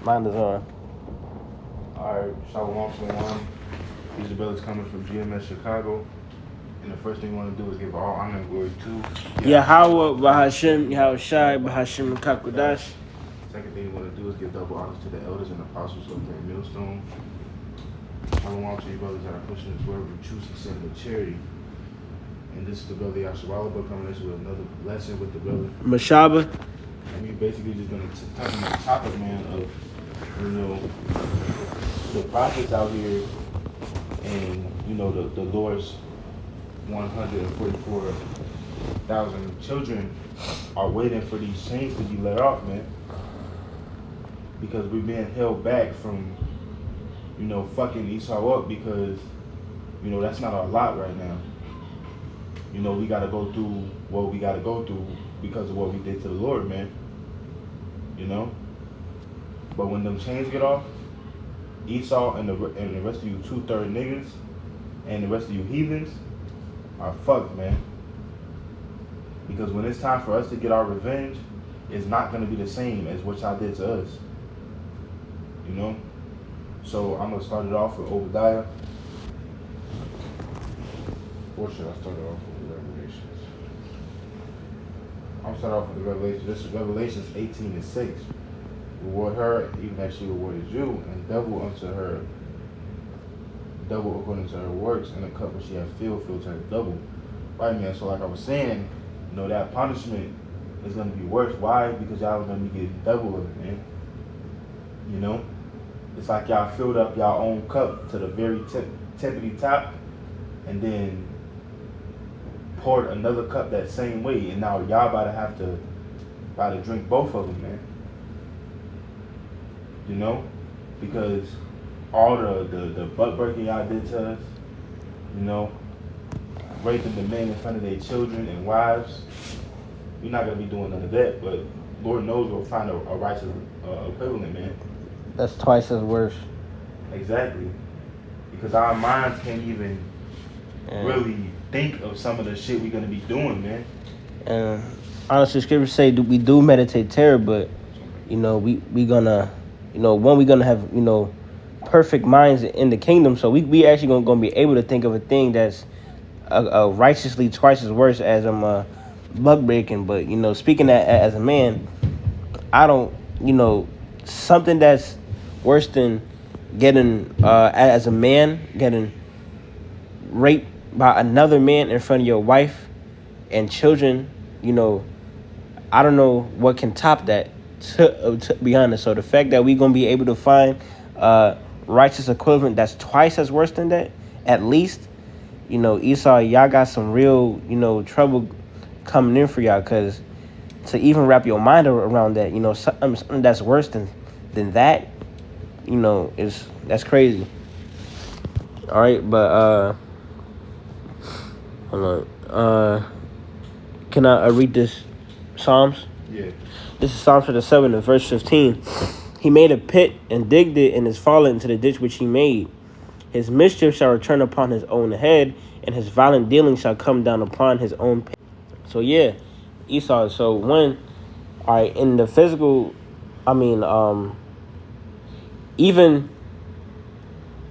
Mine is on. Alright, Shalom Shalom. These are brothers coming from GMS Chicago. And the first thing we want to do is give all honor and glory to Yahweh, Bahashim, Yahushai, Bahashim, Kakudash. Second thing we want to do is give double honors to the elders and apostles of the millstone. Shalom to you brothers that are pushing this word with true sincerity and charity. And this is the brother Yasharalaba coming in with another lesson with the brother Mashaba. And we basically just going to talk about the topic, man, of, you know, the prophets out here and, you know, the Lord's 144,000 children are waiting for these chains to be let off, man. Because we're being held back from, you know, fucking Esau up because, you know, that's not our lot right now. You know, we got to go through what we got to go through because of what we did to the Lord, man. You know? But when them chains get off, Esau and the rest of you 2/3 niggas and the rest of you heathens are fucked, man. Because when it's time for us to get our revenge, it's not going to be the same as what y'all did to us. You know? So I'm going to start it off with Obadiah. Or should I start it off with Revelations? I'm going to start off with the Revelations. This is Revelations 18:6. Reward her even as she rewarded you, and double unto her, double according to her works, and the cup which she had filled to her double. Right, man? So like I was saying, you know, that punishment is going to be worse. Why? Because y'all are going to be getting double of it, man. You know? It's like y'all filled up y'all own cup to the very tippity top, and then poured another cup that same way, and now y'all about to drink both of them, man. You know, because all the butt breaking y'all did to us, you know, raping the men in front of their children and wives, you're not gonna be doing none of that. But Lord knows we'll find a righteous equivalent, man. That's twice as worse. Exactly, because our minds can't even really think of some of the shit we're gonna be doing, man. And honestly, scriptures say we do meditate terror, but you know we gonna, you know, we gonna have, you know, perfect minds in the kingdom. So we actually gonna be able to think of a thing that's righteously twice as worse as bug breaking. But you know, speaking as a man, I don't, you know, something that's worse than getting as a man getting raped by another man in front of your wife and children. You know, I don't know what can top that. To be honest, so the fact that we're gonna be able to find righteous equivalent that's twice as worse than that, at least, you know, Esau, y'all got some real, you know, trouble coming in for y'all, because to even wrap your mind around that, you know, something that's worse than that, you know, that's crazy. All right, but hold on. Can I read this Psalms? Yeah. This is Psalms 7 and verse 15. He made a pit and digged it and is fallen into the ditch which he made. His mischief shall return upon his own head, and his violent dealing shall come down upon his own pit. So yeah, Esau. So when, all right, in the physical, I mean, even,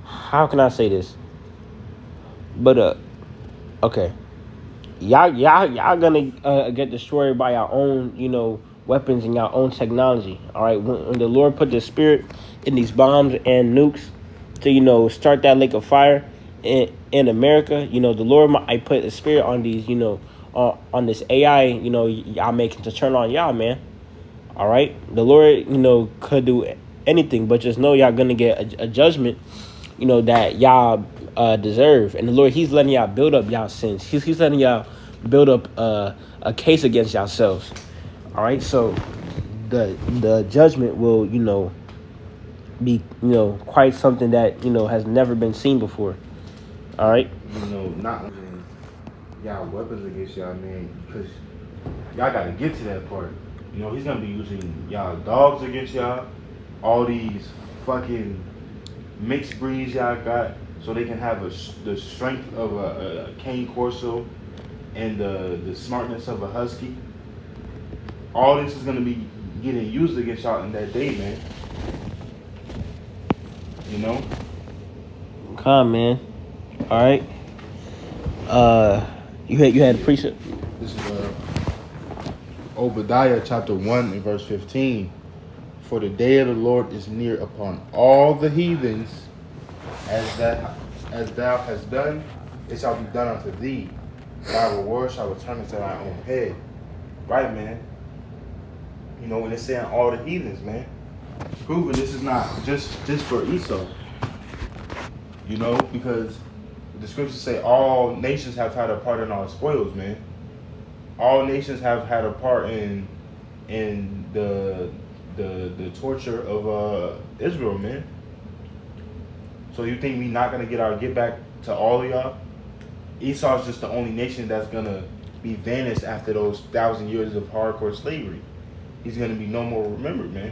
how can I say this? But okay, y'all gonna get destroyed by your own, you know, weapons and your own technology. All right, when the Lord put the spirit in these bombs and nukes to, you know, start that lake of fire in America, you know, the Lord might put a spirit on these, you know, on this AI, you know, y'all making to turn on y'all, man. All right, the Lord, you know, could do anything, but just know y'all gonna get a judgment, you know, that y'all deserve. And the Lord, He's letting y'all build up y'all sins. He's letting y'all build up a case against yourselves. All right, so the judgment will, you know, be, you know, quite something that, you know, has never been seen before. All right. You know, not using y'all weapons against y'all, man, because y'all got to get to that part. You know, he's gonna be using y'all dogs against y'all, all these fucking mixed breeds y'all got, so they can have the strength of a cane corso and the smartness of a husky. All this is gonna be getting used against y'all in that day, man. You know? Calm, man. All right. You had a precept. This is Obadiah chapter 1 and verse 15. For the day of the Lord is near upon all the heathens, as thou hast done, it shall be done unto thee. Thy reward shall return into thy own head. Right, man? You know, when it's saying all the heathens, man, proving this is not just for Esau. You know, because the scriptures say all nations have had a part in our spoils, man. All nations have had a part in the torture of Israel, man. So you think we not gonna get back to all of y'all? Esau's just the only nation that's gonna be vanished after those 1,000 years of hardcore slavery. He's gonna be no more remembered, man.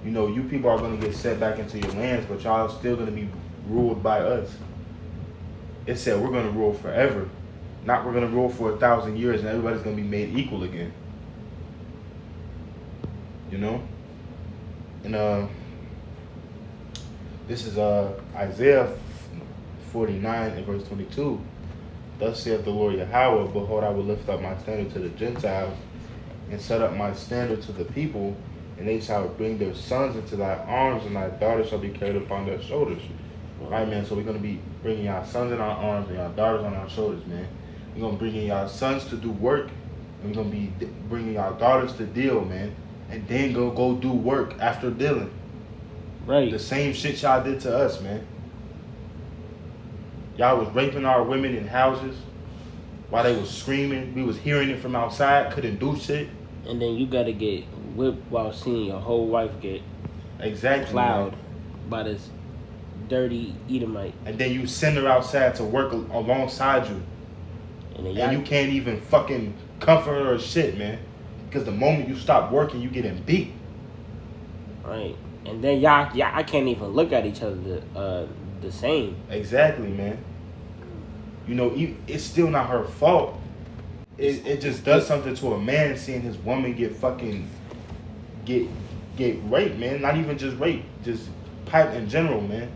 You know, you people are gonna get set back into your lands, but y'all still gonna be ruled by us. It said we're gonna rule forever, not we're gonna rule for 1,000 years and everybody's gonna be made equal again. You know, and this is Isaiah 49 and verse 22. Thus saith the Lord Yahweh, behold, I will lift up my standard to the Gentiles, and set up my standard to the people, and they shall bring their sons into thy arms, and thy daughters shall be carried upon their shoulders. Right, man? So we're going to be bringing our sons in our arms and our daughters on our shoulders, man. We're going to bring in our sons to do work, and we're going to be bringing our daughters to deal, man. And then go do work after dealing. Right. The same shit y'all did to us, man. Y'all was raping our women in houses while they was screaming. We was hearing it from outside, couldn't do shit. And then you gotta get whipped while seeing your whole wife get plowed by this dirty Edomite. And then you send her outside to work alongside you. And you can't even fucking comfort her or shit, man. Because the moment you stop working, you getting beat. Right. And then y'all I can't even look at each other the same. Exactly, man. You know, it's still not her fault. It just does something to a man seeing his woman get raped, man. Not even just raped, just piped in general, man.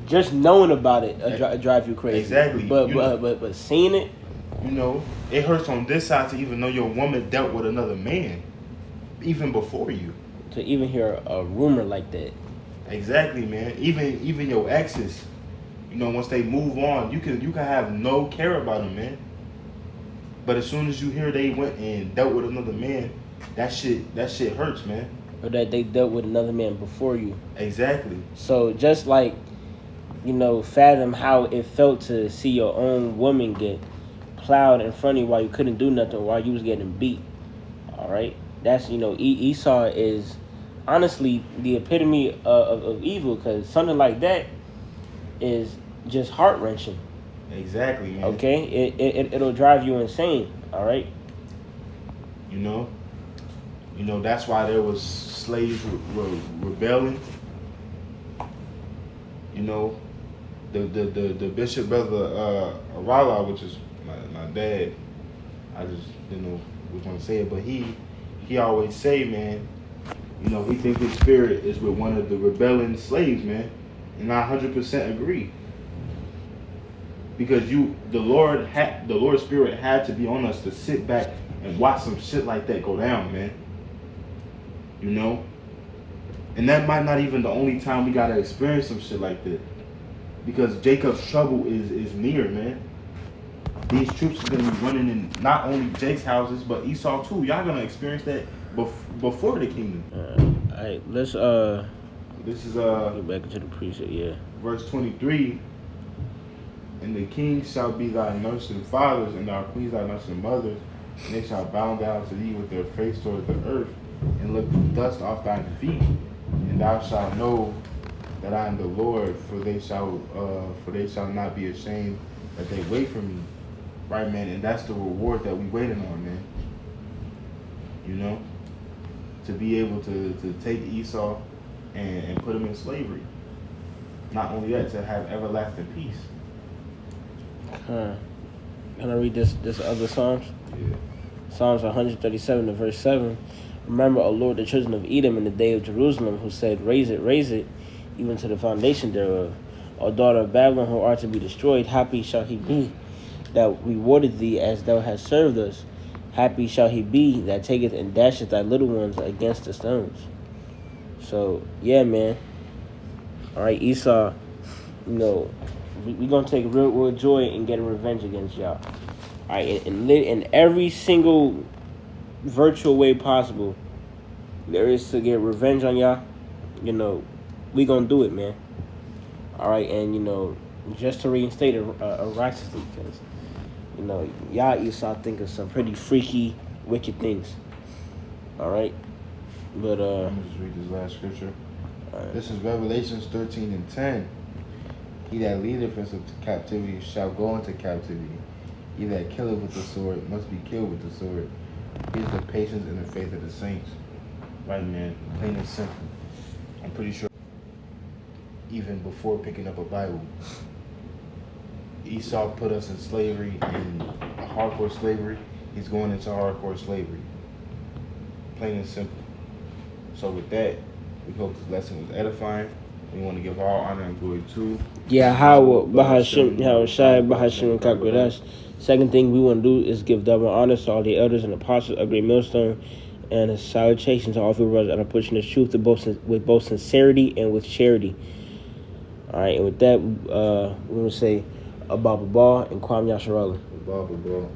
Just knowing about it drive you crazy. Exactly. But seeing it, you know, it hurts on this side to even know your woman dealt with another man, even before you. To even hear a rumor like that. Exactly, man. Even your exes, you know, once they move on, you can have no care about them, man. But as soon as you hear they went and dealt with another man, that shit hurts, man. Or that they dealt with another man before you. Exactly. So just like, you know, fathom how it felt to see your own woman get plowed in front of you while you couldn't do nothing, while you was getting beat. All right? That's, you know, Esau is honestly the epitome of evil, because something like that is just heart-wrenching. Exactly, man. Okay? It'll drive you insane, all right? You know, that's why there was slaves rebelling. You know, the bishop brother Arala, which is my dad, I just didn't know which one to say it, but he always say, man, you know, he think his spirit is with one of the rebelling slaves, man, and I 100% agree. Because the Lord's spirit had to be on us to sit back and watch some shit like that go down, man. You know? And that might not even the only time we gotta experience some shit like that. Because Jacob's trouble is near, man. These troops are gonna be running in not only Jake's houses, but Esau too. Y'all gonna experience that before the kingdom. Alright, let's This is get back into the precept, yeah. Verse 23. And the kings shall be thy nursing fathers, and thy queens thy nursing mothers, and they shall bow down to thee with their face toward the earth, and lick the dust off thine feet, and thou shalt know that I am the Lord, for they shall not be ashamed that they wait for me. Right, man, and that's the reward that we waiting on, man. You know? To be able to take Esau and put him in slavery. Not only that, to have everlasting peace. Can I read this other Psalms? Yeah. Psalms 137 to verse 7. Remember, O Lord, the children of Edom in the day of Jerusalem, who said, raise it, even to the foundation thereof. O daughter of Babylon, who art to be destroyed, happy shall he be that rewarded thee as thou hast served us. Happy shall he be that taketh and dasheth thy little ones against the stones. So, yeah, man. All right, Esau, we going to take real joy in getting revenge against y'all. All right, in every single virtual way possible there is to get revenge on y'all, we going to do it, man. All right, and, just to reinstate it righteously, because, y'all Esau think of some pretty freaky, wicked things. All right? But, Let me just read this last scripture. right. This is Revelations 13:10. He that leadeth us into captivity shall go into captivity. He that killeth with the sword must be killed with the sword. Here's the patience and the faith of the saints. Right, man? Plain and simple. I'm pretty sure even before picking up a Bible, Esau put us in slavery, in hardcore slavery. He's going into hardcore slavery. Plain and simple. So with that, we hope this lesson was edifying. We want to give all honor and glory to Yahweh, Bahashim, Yahushai, Bahashim, Kakwadash. Second thing we want to do is give double honor to all the elders and apostles of Great Millstone, and a salutation to all the brothers that are pushing the truth with both sincerity and with charity. All right, and with that, we want to say Abba Ball and Kwam Yasharallah. Abba Ball.